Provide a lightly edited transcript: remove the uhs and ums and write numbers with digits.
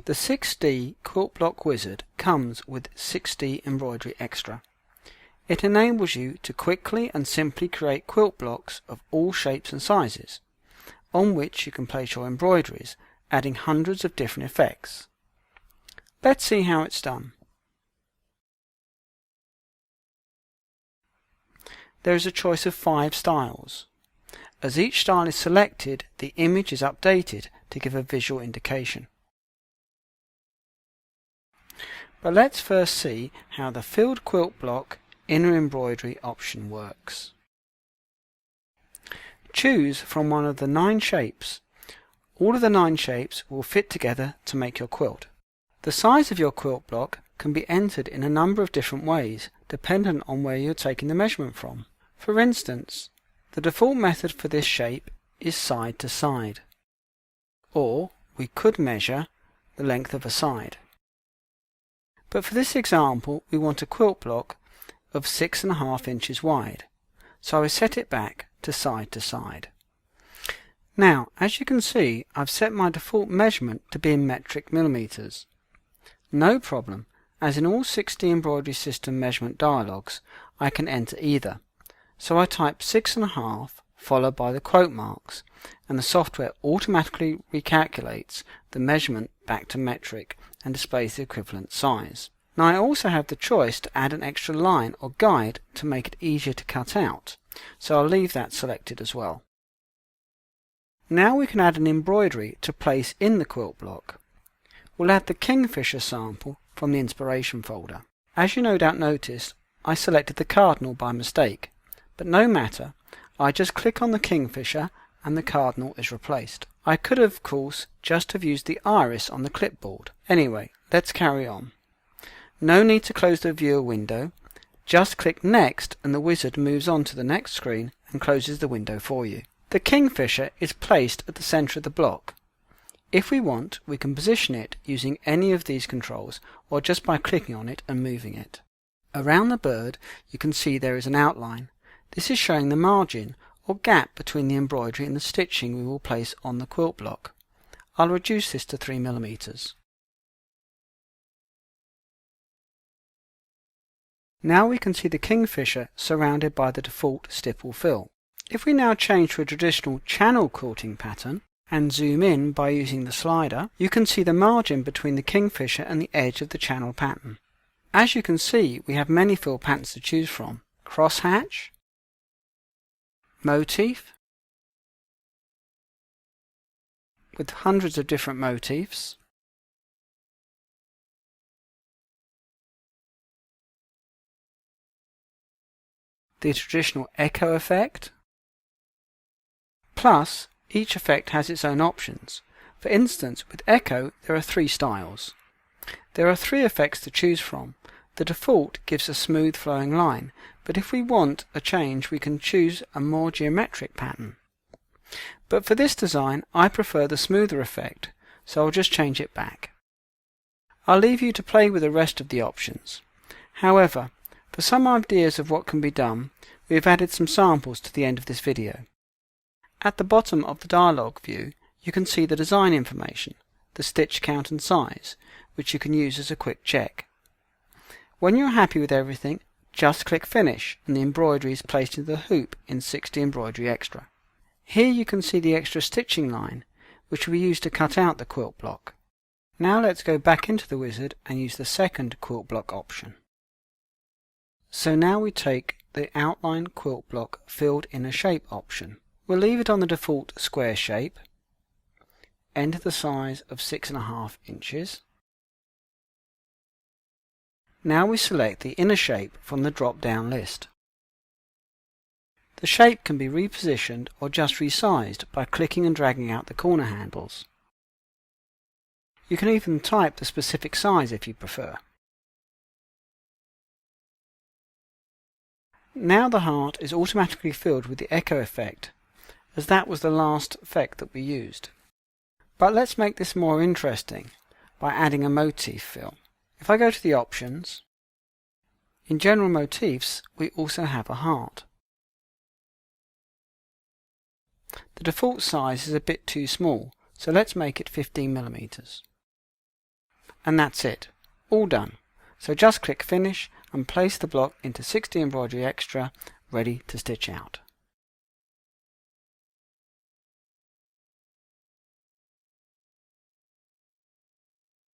The 6D QuiltBlock wizard comes with 6D Embroidery Extra. It enables you to quickly and simply create quilt blocks of all shapes and sizes, on which you can place your embroideries, adding hundreds of different effects. Let's see how it's done. There is a choice of 5 styles. As each style is selected, the image is updated to give a visual indication. But let's first see how the filled quilt block inner embroidery option works. Choose from one of the 9 shapes. All of the 9 shapes will fit together to make your quilt. The size of your quilt block can be entered in a number of different ways, dependent on where you're taking the measurement from. For instance, the default method for this shape is side to side, or we could measure the length of a side. But for this example, we want a quilt block of 6.5 inches wide, so I set it back to side. Now, as you can see, I've set my default measurement to be in metric millimeters. No problem, as in all 6D embroidery system measurement dialogues, I can enter either. So I type 6.5 followed by the quote marks, and the software automatically recalculates the measurement back to metric and displays the equivalent size. Now I also have the choice to add an extra line or guide to make it easier to cut out, so I'll leave that selected as well. Now we can add an embroidery to place in the quilt block. We'll add the Kingfisher sample from the inspiration folder. As you no doubt noticed, I selected the cardinal by mistake, but no matter, I just click on the Kingfisher and the cardinal is replaced. I could of course just have used the iris on the clipboard. Anyway, let's carry on. No need to close the viewer window, just click next and the wizard moves on to the next screen and closes the window for you. The Kingfisher is placed at the center of the block. If we want, we can position it using any of these controls or just by clicking on it and moving it. Around the bird you can see there is an outline. This is showing the margin or gap between the embroidery and the stitching we will place on the quilt block. I'll reduce this to 3 millimeters. Now we can see the Kingfisher surrounded by the default stipple fill. If we now change to a traditional channel quilting pattern and zoom in by using the slider, you can see the margin between the Kingfisher and the edge of the channel pattern. As you can see, we have many fill patterns to choose from. Crosshatch, motif, with hundreds of different motifs, the traditional echo effect, plus each effect has its own options. For instance, with echo there are 3 styles. There are 3 effects to choose from. The default gives a smooth flowing line, but if we want a change we can choose a more geometric pattern. But for this design I prefer the smoother effect, so I'll just change it back. I'll leave you to play with the rest of the options. However, for some ideas of what can be done, we have added some samples to the end of this video. At the bottom of the dialog view you can see the design information, the stitch count and size, which you can use as a quick check. When you're happy with everything, just click Finish and the embroidery is placed into the hoop in 6D Embroidery Extra. Here you can see the extra stitching line, which we use to cut out the quilt block. Now let's go back into the wizard and use the second quilt block option. So now we take the outline quilt block filled inner shape option. We'll leave it on the default square shape, enter the size of 6.5 inches. Now we select the inner shape from the drop-down list. The shape can be repositioned or just resized by clicking and dragging out the corner handles. You can even type the specific size if you prefer. Now the heart is automatically filled with the echo effect, as that was the last effect that we used. But let's make this more interesting by adding a motif fill. If I go to the options, in general motifs we also have a heart. The default size is a bit too small, so let's make it 15 millimeters. And that's it, all done. So just click finish and place the block into 60 embroidery extra, ready to stitch out.